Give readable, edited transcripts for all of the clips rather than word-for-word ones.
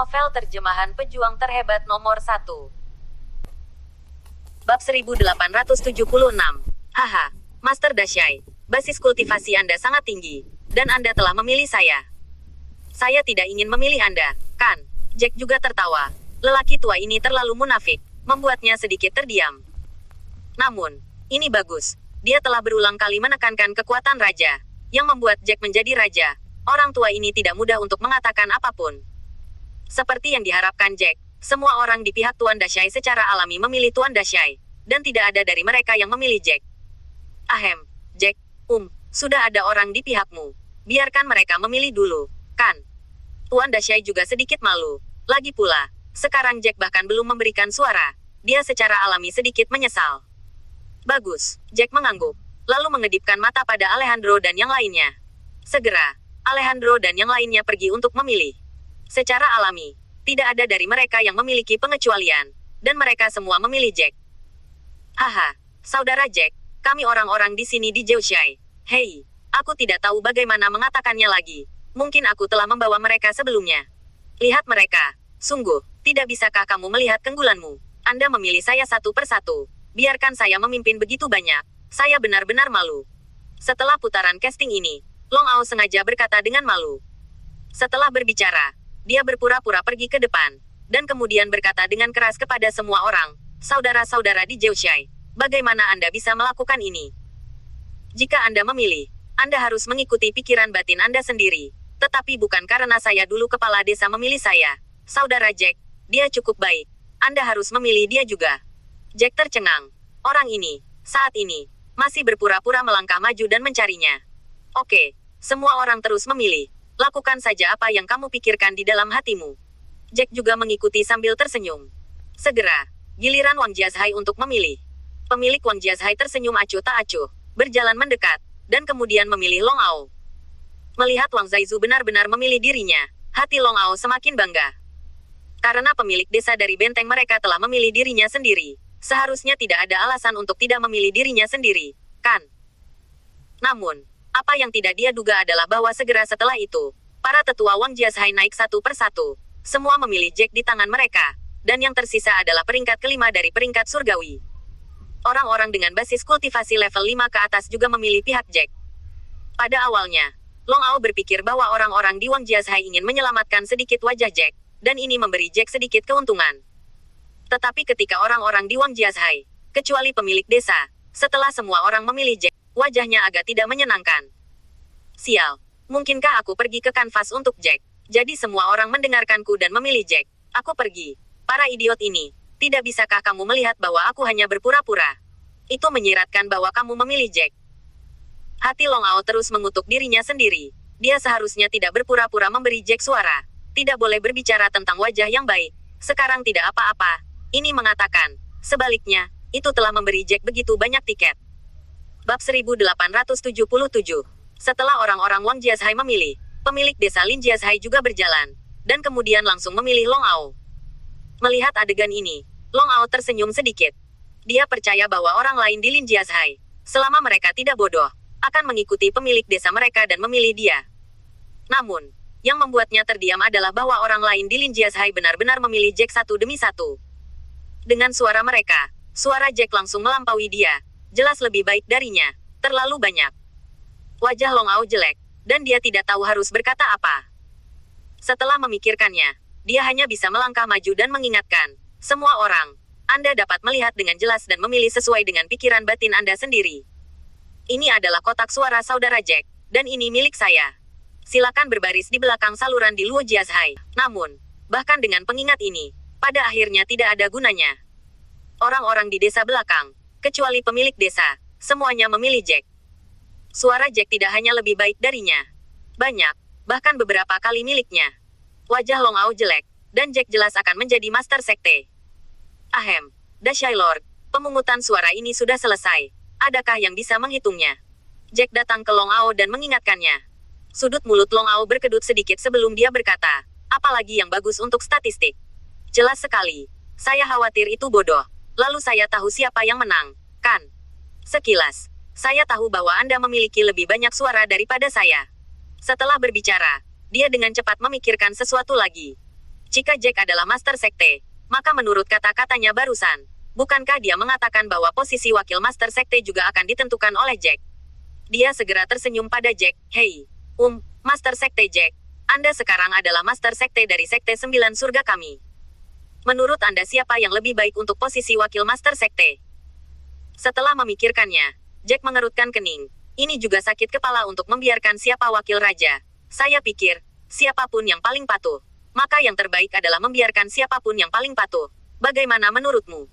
Novel terjemahan pejuang terhebat nomor 1. Bab 1876. Haha, Master Dashai, basis kultivasi Anda sangat tinggi, dan Anda telah memilih saya. Saya tidak ingin memilih Anda, kan? Jack juga tertawa. Lelaki tua ini terlalu munafik, membuatnya sedikit terdiam. Namun, ini bagus. Dia telah berulang kali menekankan kekuatan raja, yang membuat Jack menjadi raja. Orang tua ini tidak mudah untuk mengatakan apapun. Seperti yang diharapkan Jack, semua orang di pihak Tuan Dashai secara alami memilih Tuan Dashai, dan tidak ada dari mereka yang memilih Jack. Ahem, Jack, sudah ada orang di pihakmu. Biarkan mereka memilih dulu, kan? Tuan Dashai juga sedikit malu. Lagi pula, sekarang Jack bahkan belum memberikan suara. Dia secara alami sedikit menyesal. Bagus, Jack mengangguk, lalu mengedipkan mata pada Alejandro dan yang lainnya. Segera, Alejandro dan yang lainnya pergi untuk memilih. Secara alami, tidak ada dari mereka yang memiliki pengecualian, dan mereka semua memilih Jack. Haha, saudara Jack, kami orang-orang di sini di Zhoushai. Hei, aku tidak tahu bagaimana mengatakannya lagi. Mungkin aku telah membawa mereka sebelumnya. Lihat mereka, sungguh, tidak bisakah kamu melihat keunggulanmu? Anda memilih saya satu persatu. Biarkan saya memimpin begitu banyak. Saya benar-benar malu. Setelah putaran casting ini, Long Ao sengaja berkata dengan malu. Setelah berbicara, dia berpura-pura pergi ke depan, dan kemudian berkata dengan keras kepada semua orang, saudara-saudara di Zhoushai, bagaimana Anda bisa melakukan ini? Jika Anda memilih, Anda harus mengikuti pikiran batin Anda sendiri, tetapi bukan karena saya dulu kepala desa memilih saya. Saudara Jack, dia cukup baik. Anda harus memilih dia juga. Jack tercengang. Orang ini, saat ini, masih berpura-pura melangkah maju dan mencarinya. Oke, semua orang terus memilih. Lakukan saja apa yang kamu pikirkan di dalam hatimu. Jack juga mengikuti sambil tersenyum. Segera, giliran Wang Jiazhai untuk memilih. Pemilik Wang Jiazhai tersenyum acuh tak acuh, berjalan mendekat, dan kemudian memilih Long Ao. Melihat Wang Zaizu benar-benar memilih dirinya, hati Long Ao semakin bangga. Karena pemilik desa dari benteng mereka telah memilih dirinya sendiri, seharusnya tidak ada alasan untuk tidak memilih dirinya sendiri, kan? Namun, apa yang tidak dia duga adalah bahwa segera setelah itu, para tetua Wang Jiazhai naik satu persatu. Semua memilih Jack di tangan mereka, dan yang tersisa adalah peringkat kelima dari peringkat surgawi. Orang-orang dengan basis kultivasi level 5 ke atas juga memilih pihak Jack. Pada awalnya, Long Ao berpikir bahwa orang-orang di Wang Jiazhai ingin menyelamatkan sedikit wajah Jack, dan ini memberi Jack sedikit keuntungan. Tetapi ketika orang-orang di Wang Jiazhai, kecuali pemilik desa, setelah semua orang memilih Jack, wajahnya agak tidak menyenangkan. Sial, mungkinkah aku pergi ke kanvas untuk Jack? Jadi semua orang mendengarkanku dan memilih Jack. Aku pergi. Para idiot ini, tidak bisakah kamu melihat bahwa aku hanya berpura-pura? Itu menyiratkan bahwa kamu memilih Jack. Hati Long Ao terus mengutuk dirinya sendiri. Dia seharusnya tidak berpura-pura memberi Jack suara. Tidak boleh berbicara tentang wajah yang baik. Sekarang tidak apa-apa. Ini mengatakan, sebaliknya, itu telah memberi Jack begitu banyak tiket. Bab 1877. Setelah orang-orang Wang Jiazhai memilih, pemilik desa Lin Jiazhai juga berjalan, dan kemudian langsung memilih Long Ao. Melihat adegan ini, Long Ao tersenyum sedikit. Dia percaya bahwa orang lain di Lin Jiazhai, selama mereka tidak bodoh, akan mengikuti pemilik desa mereka dan memilih dia. Namun, yang membuatnya terdiam adalah bahwa orang lain di Lin Jiazhai benar-benar memilih Jack satu demi satu. Dengan suara mereka, suara Jack langsung melampaui dia. Jelas lebih baik darinya, terlalu banyak. Wajah Long Ao jelek, dan dia tidak tahu harus berkata apa. Setelah memikirkannya, dia hanya bisa melangkah maju dan mengingatkan, semua orang, Anda dapat melihat dengan jelas dan memilih sesuai dengan pikiran batin Anda sendiri. Ini adalah kotak suara saudara Jack, dan ini milik saya. Silakan berbaris di belakang saluran di Luo Jiazhai. Namun, bahkan dengan pengingat ini, pada akhirnya tidak ada gunanya. Orang-orang di desa belakang, kecuali pemilik desa, semuanya memilih Jack. Suara Jack tidak hanya lebih baik darinya. Banyak, bahkan beberapa kali miliknya. Wajah Long Ao jelek, dan Jack jelas akan menjadi master sekte. Ahem, Dashai Lord, pemungutan suara ini sudah selesai. Adakah yang bisa menghitungnya? Jack datang ke Long Ao dan mengingatkannya. Sudut mulut Long Ao berkedut sedikit sebelum dia berkata, apalagi yang bagus untuk statistik. Jelas sekali. Saya khawatir itu bodoh. Lalu saya tahu siapa yang menang, kan? Sekilas, saya tahu bahwa Anda memiliki lebih banyak suara daripada saya. Setelah berbicara, dia dengan cepat memikirkan sesuatu lagi. Jika Jack adalah Master Sekte, maka menurut kata-katanya barusan, bukankah dia mengatakan bahwa posisi Wakil Master Sekte juga akan ditentukan oleh Jack? Dia segera tersenyum pada Jack. Hei, Master Sekte Jack. Anda sekarang adalah Master Sekte dari Sekte 9 Surga kami. Menurut Anda siapa yang lebih baik untuk posisi Wakil Master Sekte? Setelah memikirkannya, Jack mengerutkan kening. Ini juga sakit kepala untuk membiarkan siapa wakil raja. Saya pikir, siapapun yang paling patuh. Maka yang terbaik adalah membiarkan siapapun yang paling patuh. Bagaimana menurutmu?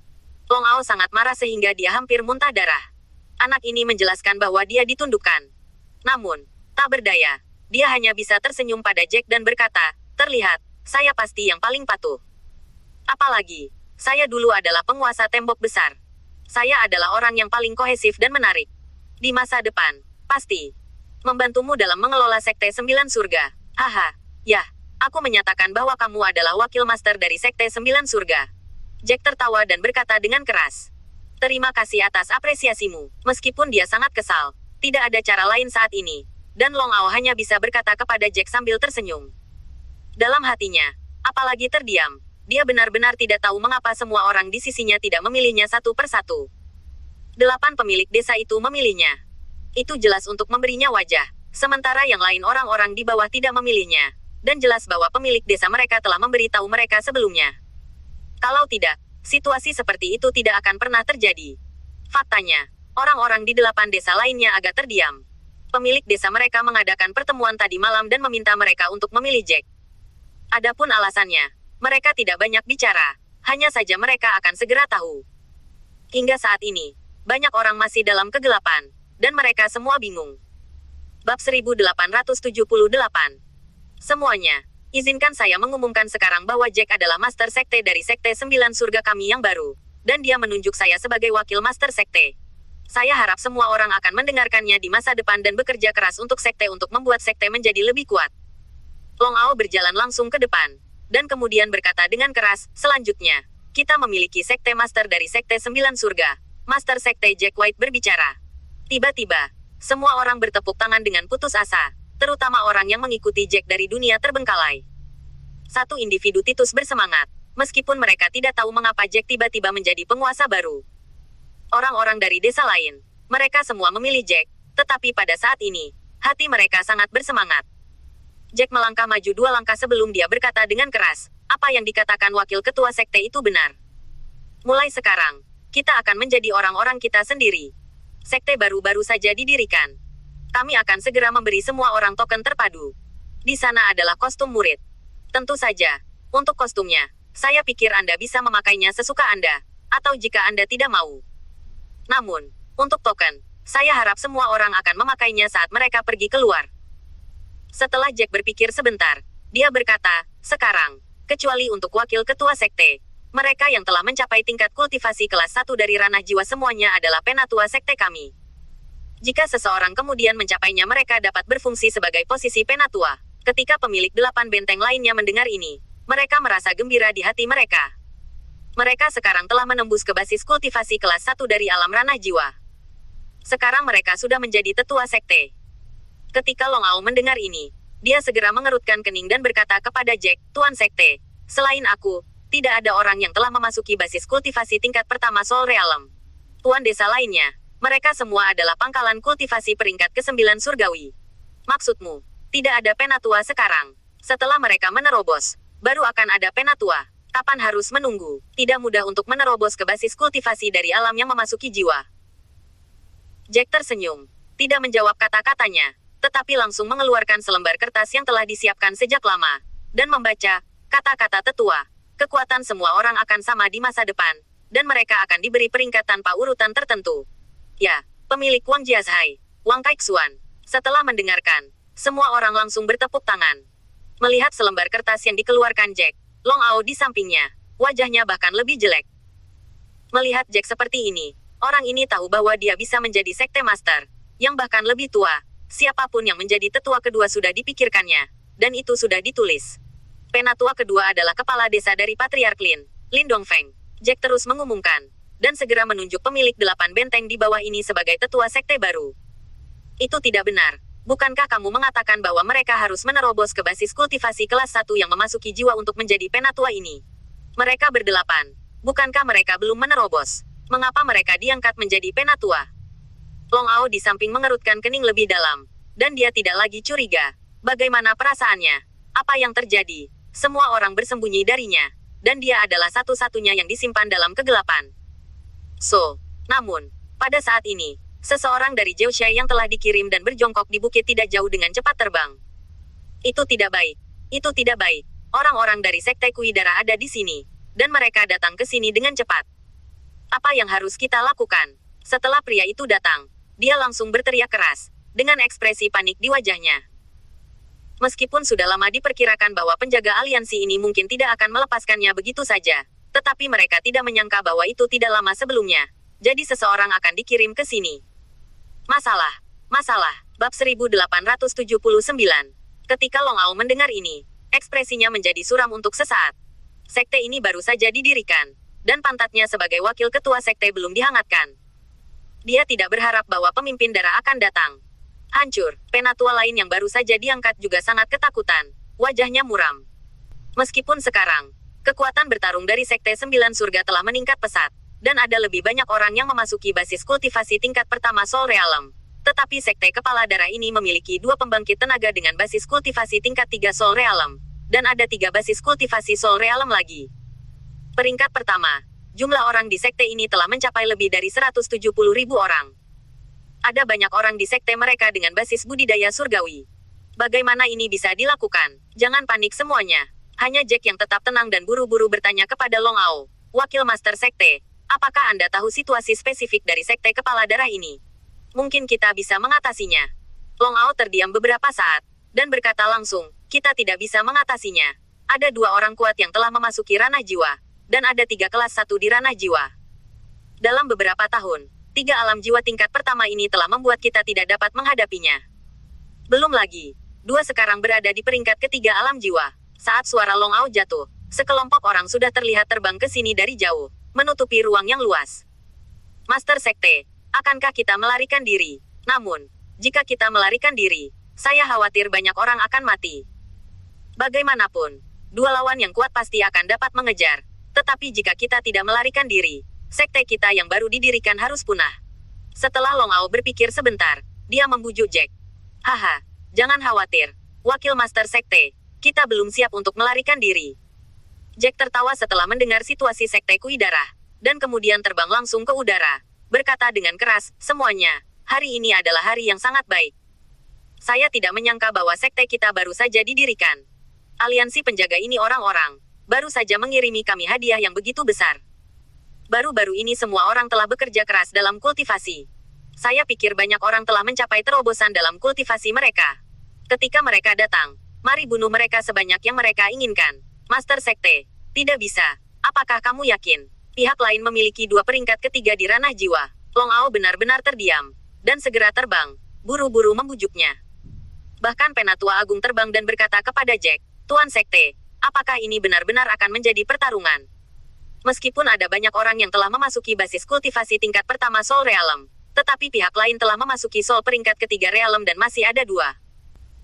Long Ao sangat marah sehingga dia hampir muntah darah. Anak ini menjelaskan bahwa dia ditundukkan. Namun, tak berdaya. Dia hanya bisa tersenyum pada Jack dan berkata, terlihat, saya pasti yang paling patuh. Apalagi, saya dulu adalah penguasa tembok besar. Saya adalah orang yang paling kohesif dan menarik. Di masa depan, pasti membantumu dalam mengelola Sekte 9 Surga. Haha, ya, aku menyatakan bahwa kamu adalah wakil master dari Sekte 9 Surga. Jack tertawa dan berkata dengan keras. Terima kasih atas apresiasimu. Meskipun dia sangat kesal, tidak ada cara lain saat ini. Dan Long Ao hanya bisa berkata kepada Jack sambil tersenyum. Dalam hatinya, apalagi terdiam, dia benar-benar tidak tahu mengapa semua orang di sisinya tidak memilihnya satu persatu. 8 pemilik desa itu memilihnya. Itu jelas untuk memberinya wajah, sementara yang lain orang-orang di bawah tidak memilihnya. Dan jelas bahwa pemilik desa mereka telah memberitahu mereka sebelumnya. Kalau tidak, situasi seperti itu tidak akan pernah terjadi. Faktanya, orang-orang di 8 desa lainnya agak terdiam. Pemilik desa mereka mengadakan pertemuan tadi malam dan meminta mereka untuk memilih Jack. Adapun alasannya, mereka tidak banyak bicara, hanya saja mereka akan segera tahu. Hingga saat ini, banyak orang masih dalam kegelapan, dan mereka semua bingung. Bab 1878. Semuanya, izinkan saya mengumumkan sekarang bahwa Jack adalah Master Sekte dari Sekte 9 Surga kami yang baru, dan dia menunjuk saya sebagai Wakil Master Sekte. Saya harap semua orang akan mendengarkannya di masa depan dan bekerja keras untuk Sekte untuk membuat Sekte menjadi lebih kuat. Long Ao berjalan langsung ke depan, dan kemudian berkata dengan keras, selanjutnya, kita memiliki Sekte Master dari Sekte 9 Surga. Master Sekte Jack White berbicara. Tiba-tiba, semua orang bertepuk tangan dengan putus asa, terutama orang yang mengikuti Jack dari dunia terbengkalai. Satu individu Titus bersemangat, meskipun mereka tidak tahu mengapa Jack tiba-tiba menjadi penguasa baru. Orang-orang dari desa lain, mereka semua memilih Jack, tetapi pada saat ini, hati mereka sangat bersemangat. Jack melangkah maju 2 langkah sebelum dia berkata dengan keras, apa yang dikatakan wakil ketua sekte itu benar. Mulai sekarang, kita akan menjadi orang-orang kita sendiri. Sekte baru-baru saja didirikan. Kami akan segera memberi semua orang token terpadu. Di sana adalah kostum murid. Tentu saja, untuk kostumnya, saya pikir Anda bisa memakainya sesuka Anda, atau jika Anda tidak mau. Namun, untuk token, saya harap semua orang akan memakainya saat mereka pergi keluar. Setelah Jack berpikir sebentar, dia berkata, sekarang, kecuali untuk wakil ketua sekte, mereka yang telah mencapai tingkat kultivasi kelas 1 dari ranah jiwa semuanya adalah penatua sekte kami. Jika seseorang kemudian mencapainya mereka dapat berfungsi sebagai posisi penatua. Ketika pemilik 8 benteng lainnya mendengar ini, mereka merasa gembira di hati mereka. Mereka sekarang telah menembus ke basis kultivasi kelas 1 dari alam ranah jiwa. Sekarang mereka sudah menjadi tetua sekte. Ketika Long Ao mendengar ini, dia segera mengerutkan kening dan berkata kepada Jack, Tuan Sekte, selain aku, tidak ada orang yang telah memasuki basis kultivasi tingkat pertama Soul Realm. Tuan desa lainnya, mereka semua adalah pangkalan kultivasi peringkat ke-9 surgawi. Maksudmu, tidak ada penatua sekarang. Setelah mereka menerobos, baru akan ada penatua. Kapan harus menunggu? Tidak mudah untuk menerobos ke basis kultivasi dari alam yang memasuki jiwa. Jack tersenyum, tidak menjawab kata-katanya, tetapi langsung mengeluarkan selembar kertas yang telah disiapkan sejak lama, dan membaca kata-kata tetua. Kekuatan semua orang akan sama di masa depan, dan mereka akan diberi peringkat tanpa urutan tertentu. Ya, pemilik Wang Jiazhai, Wang Kaixuan. Setelah mendengarkan, semua orang langsung bertepuk tangan. Melihat selembar kertas yang dikeluarkan Jack, Long Ao di sampingnya, wajahnya bahkan lebih jelek. Melihat Jack seperti ini, orang ini tahu bahwa dia bisa menjadi sekte master, yang bahkan lebih tua. Siapapun yang menjadi tetua kedua sudah dipikirkannya, dan itu sudah ditulis. Penatua kedua adalah kepala desa dari Patriark Lin Dongfeng. Jack terus mengumumkan, dan segera menunjuk pemilik 8 benteng di bawah ini sebagai tetua sekte baru. Itu tidak benar. Bukankah kamu mengatakan bahwa mereka harus menerobos ke basis kultivasi kelas 1 yang memasuki jiwa untuk menjadi penatua ini? Mereka berdelapan. Bukankah mereka belum menerobos? Mengapa mereka diangkat menjadi penatua? Long Ao di samping mengerutkan kening lebih dalam. Dan dia tidak lagi curiga. Bagaimana perasaannya? Apa yang terjadi? Semua orang bersembunyi darinya. Dan dia adalah satu-satunya yang disimpan dalam kegelapan. Namun, pada saat ini, seseorang dari Jiushai yang telah dikirim dan berjongkok di bukit tidak jauh dengan cepat terbang. Itu tidak baik. Itu tidak baik. Orang-orang dari Sekte Kuidara ada di sini. Dan mereka datang ke sini dengan cepat. Apa yang harus kita lakukan? Setelah pria itu datang, dia langsung berteriak keras, dengan ekspresi panik di wajahnya. Meskipun sudah lama diperkirakan bahwa penjaga aliansi ini mungkin tidak akan melepaskannya begitu saja, tetapi mereka tidak menyangka bahwa itu tidak lama sebelumnya. Jadi seseorang akan dikirim ke sini. Masalah. Bab 1879. Ketika Long Ao mendengar ini, ekspresinya menjadi suram untuk sesaat. Sekte ini baru saja didirikan, dan pantatnya sebagai wakil ketua sekte belum dihangatkan. Dia tidak berharap bahwa pemimpin darah akan datang. Hancur, penatua lain yang baru saja diangkat juga sangat ketakutan. Wajahnya muram. Meskipun sekarang, kekuatan bertarung dari Sekte 9 Surga telah meningkat pesat, dan ada lebih banyak orang yang memasuki basis kultivasi tingkat pertama Soul Realm. Tetapi Sekte Kepala Darah ini memiliki 2 pembangkit tenaga dengan basis kultivasi tingkat 3 Soul Realm, dan ada 3 basis kultivasi Soul Realm lagi. Peringkat pertama, jumlah orang di sekte ini telah mencapai lebih dari 170.000 orang. Ada banyak orang di sekte mereka dengan basis budidaya surgawi. Bagaimana ini bisa dilakukan? Jangan panik semuanya. Hanya Jack yang tetap tenang dan buru-buru bertanya kepada Long Ao, wakil master sekte, apakah Anda tahu situasi spesifik dari sekte kepala darah ini? Mungkin kita bisa mengatasinya. Long Ao terdiam beberapa saat, dan berkata langsung, kita tidak bisa mengatasinya. Ada 2 orang kuat yang telah memasuki ranah jiwa, dan ada 3 kelas 1 di ranah jiwa. Dalam beberapa tahun, 3 alam jiwa tingkat pertama ini telah membuat kita tidak dapat menghadapinya. Belum lagi, 2 sekarang berada di peringkat ketiga alam jiwa. Saat suara Long Ao jatuh, sekelompok orang sudah terlihat terbang ke sini dari jauh, menutupi ruang yang luas. Master Sekte, akankah kita melarikan diri? Namun, jika kita melarikan diri, saya khawatir banyak orang akan mati. Bagaimanapun, 2 lawan yang kuat pasti akan dapat mengejar. Tetapi jika kita tidak melarikan diri, sekte kita yang baru didirikan harus punah. Setelah Long Ao berpikir sebentar, dia membujuk Jack. Haha, jangan khawatir, wakil master sekte, kita belum siap untuk melarikan diri. Jack tertawa setelah mendengar situasi sekte Kuidara, dan kemudian terbang langsung ke udara, berkata dengan keras, semuanya, hari ini adalah hari yang sangat baik. Saya tidak menyangka bahwa sekte kita baru saja didirikan. Aliansi penjaga ini orang-orang baru saja mengirimi kami hadiah yang begitu besar. Baru-baru ini semua orang telah bekerja keras dalam kultivasi. Saya pikir banyak orang telah mencapai terobosan dalam kultivasi mereka. Ketika mereka datang, mari bunuh mereka sebanyak yang mereka inginkan. Master Sekte, tidak bisa. Apakah kamu yakin? Pihak lain memiliki 2 peringkat ketiga di ranah jiwa. Long Ao benar-benar terdiam, dan segera terbang, buru-buru membujuknya. Bahkan Penatua Agung terbang dan berkata kepada Jack, Tuan Sekte, apakah ini benar-benar akan menjadi pertarungan? Meskipun ada banyak orang yang telah memasuki basis kultivasi tingkat pertama Soul Realm, tetapi pihak lain telah memasuki Soul peringkat ketiga Realm dan masih ada 2.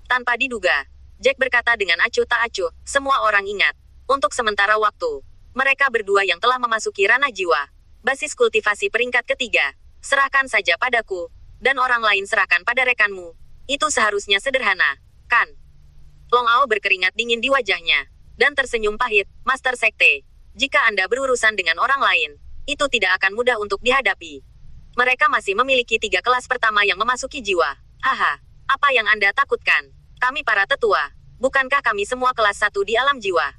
Tanpa diduga, Jack berkata dengan acuh tak acuh, semua orang ingat, untuk sementara waktu, mereka berdua yang telah memasuki ranah jiwa, basis kultivasi peringkat ketiga, serahkan saja padaku, dan orang lain serahkan pada rekanmu. Itu seharusnya sederhana, kan? Long Ao berkeringat dingin di wajahnya, dan tersenyum pahit, Master Sekte. Jika Anda berurusan dengan orang lain, itu tidak akan mudah untuk dihadapi. Mereka masih memiliki 3 kelas pertama yang memasuki jiwa. Haha, apa yang Anda takutkan? Kami para tetua, bukankah kami semua kelas 1 di alam jiwa?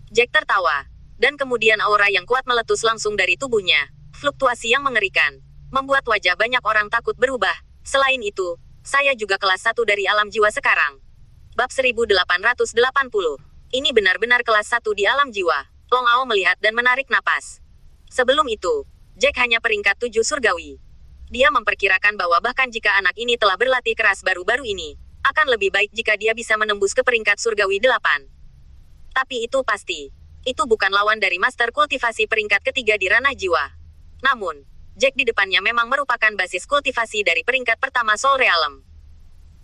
Jack tertawa, dan kemudian aura yang kuat meletus langsung dari tubuhnya. Fluktuasi yang mengerikan, membuat wajah banyak orang takut berubah. Selain itu, saya juga kelas 1 dari alam jiwa sekarang. Bab 1880. Ini benar-benar kelas 1 di alam jiwa. Long Ao melihat dan menarik napas. Sebelum itu, Jack hanya peringkat 7 surgawi. Dia memperkirakan bahwa bahkan jika anak ini telah berlatih keras baru-baru ini, akan lebih baik jika dia bisa menembus ke peringkat surgawi 8. Tapi itu pasti. Itu bukan lawan dari master kultivasi peringkat ketiga di ranah jiwa. Namun, Jack di depannya memang merupakan basis kultivasi dari peringkat pertama Soul Realm.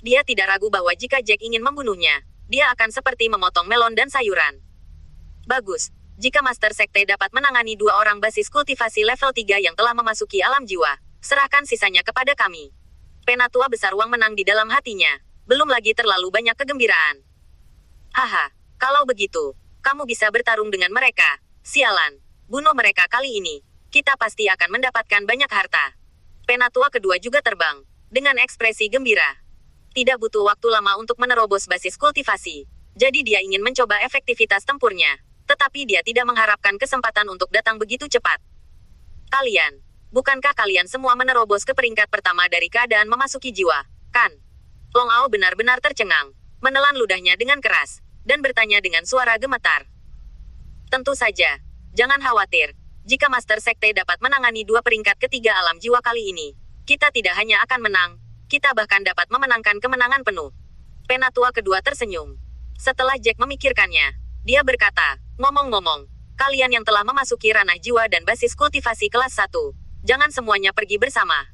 Dia tidak ragu bahwa jika Jack ingin membunuhnya, dia akan seperti memotong melon dan sayuran. Bagus. Jika Master Sekte dapat menangani 2 orang basis kultivasi level 3 yang telah memasuki alam jiwa, serahkan sisanya kepada kami. Penatua besar Wang menang di dalam hatinya. Belum lagi terlalu banyak kegembiraan. Haha, kalau begitu, kamu bisa bertarung dengan mereka. Sialan. Bunuh mereka kali ini. Kita pasti akan mendapatkan banyak harta. Penatua kedua juga terbang, dengan ekspresi gembira. Tidak butuh waktu lama untuk menerobos basis kultivasi. Jadi dia ingin mencoba efektivitas tempurnya. Tetapi dia tidak mengharapkan kesempatan untuk datang begitu cepat. Kalian, bukankah kalian semua menerobos ke peringkat pertama dari keadaan memasuki jiwa, kan? Long Ao benar-benar tercengang, menelan ludahnya dengan keras, dan bertanya dengan suara gemetar. Tentu saja, jangan khawatir. Jika Master Sekte dapat menangani 2 peringkat ketiga alam jiwa kali ini, kita tidak hanya akan menang, kita bahkan dapat memenangkan kemenangan penuh. Penatua kedua tersenyum. Setelah Jack memikirkannya, dia berkata, ngomong-ngomong, kalian yang telah memasuki ranah jiwa dan basis kultivasi kelas 1, jangan semuanya pergi bersama.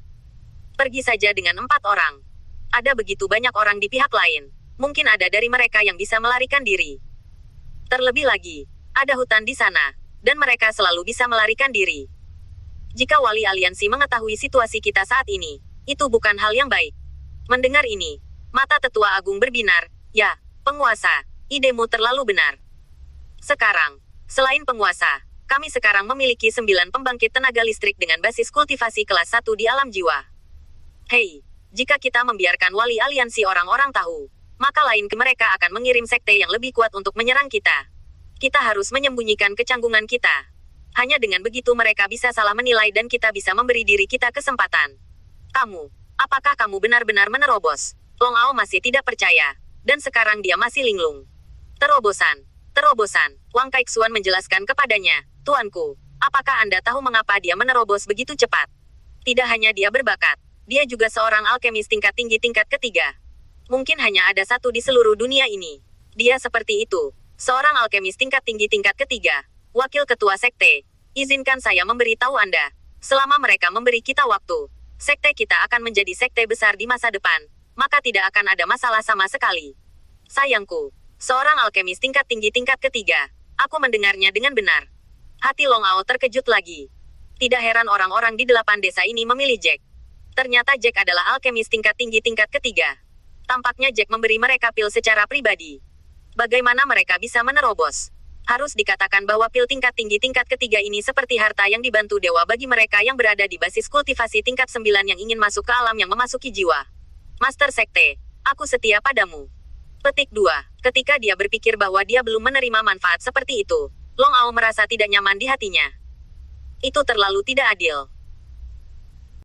Pergi saja dengan 4 orang. Ada begitu banyak orang di pihak lain, mungkin ada dari mereka yang bisa melarikan diri. Terlebih lagi, ada hutan di sana, dan mereka selalu bisa melarikan diri. Jika wali aliansi mengetahui situasi kita saat ini, itu bukan hal yang baik. Mendengar ini, mata tetua agung berbinar. Ya, penguasa, idemu terlalu benar. Sekarang, selain penguasa, kami sekarang memiliki 9 pembangkit tenaga listrik dengan basis kultivasi kelas 1 di alam jiwa. Hei, jika kita membiarkan wali aliansi orang-orang tahu, maka lain ke mereka akan mengirim sekte yang lebih kuat untuk menyerang kita. Kita harus menyembunyikan kecanggungan kita. Hanya dengan begitu mereka bisa salah menilai dan kita bisa memberi diri kita kesempatan. Kamu, apakah kamu benar-benar menerobos? Long Ao masih tidak percaya, dan sekarang dia masih linglung. Terobosan. Wang Kaixuan menjelaskan kepadanya, Tuanku, apakah Anda tahu mengapa dia menerobos begitu cepat? Tidak hanya dia berbakat, dia juga seorang alkemis tingkat tinggi tingkat ketiga. Mungkin hanya ada satu di seluruh dunia ini. Dia seperti itu, seorang alkemis tingkat tinggi tingkat ketiga, wakil ketua sekte. Izinkan saya memberitahu Anda, selama mereka memberi kita waktu, sekte kita akan menjadi sekte besar di masa depan, maka tidak akan ada masalah sama sekali. Sayangku, seorang alkemis tingkat tinggi tingkat ketiga, aku mendengarnya dengan benar. Hati Long Ao terkejut lagi. Tidak heran orang-orang di 8 desa ini memilih Jack. Ternyata Jack adalah alkemis tingkat tinggi tingkat ketiga. Tampaknya Jack memberi mereka pil secara pribadi. Bagaimana mereka bisa menerobos? Harus dikatakan bahwa pil tingkat tinggi tingkat ketiga ini seperti harta yang dibantu dewa bagi mereka yang berada di basis kultivasi tingkat 9 yang ingin masuk ke alam yang memasuki jiwa. Master Sekte, aku setia padamu. Petik 2. Ketika dia berpikir bahwa dia belum menerima manfaat seperti itu, Long Ao merasa tidak nyaman di hatinya. Itu terlalu tidak adil.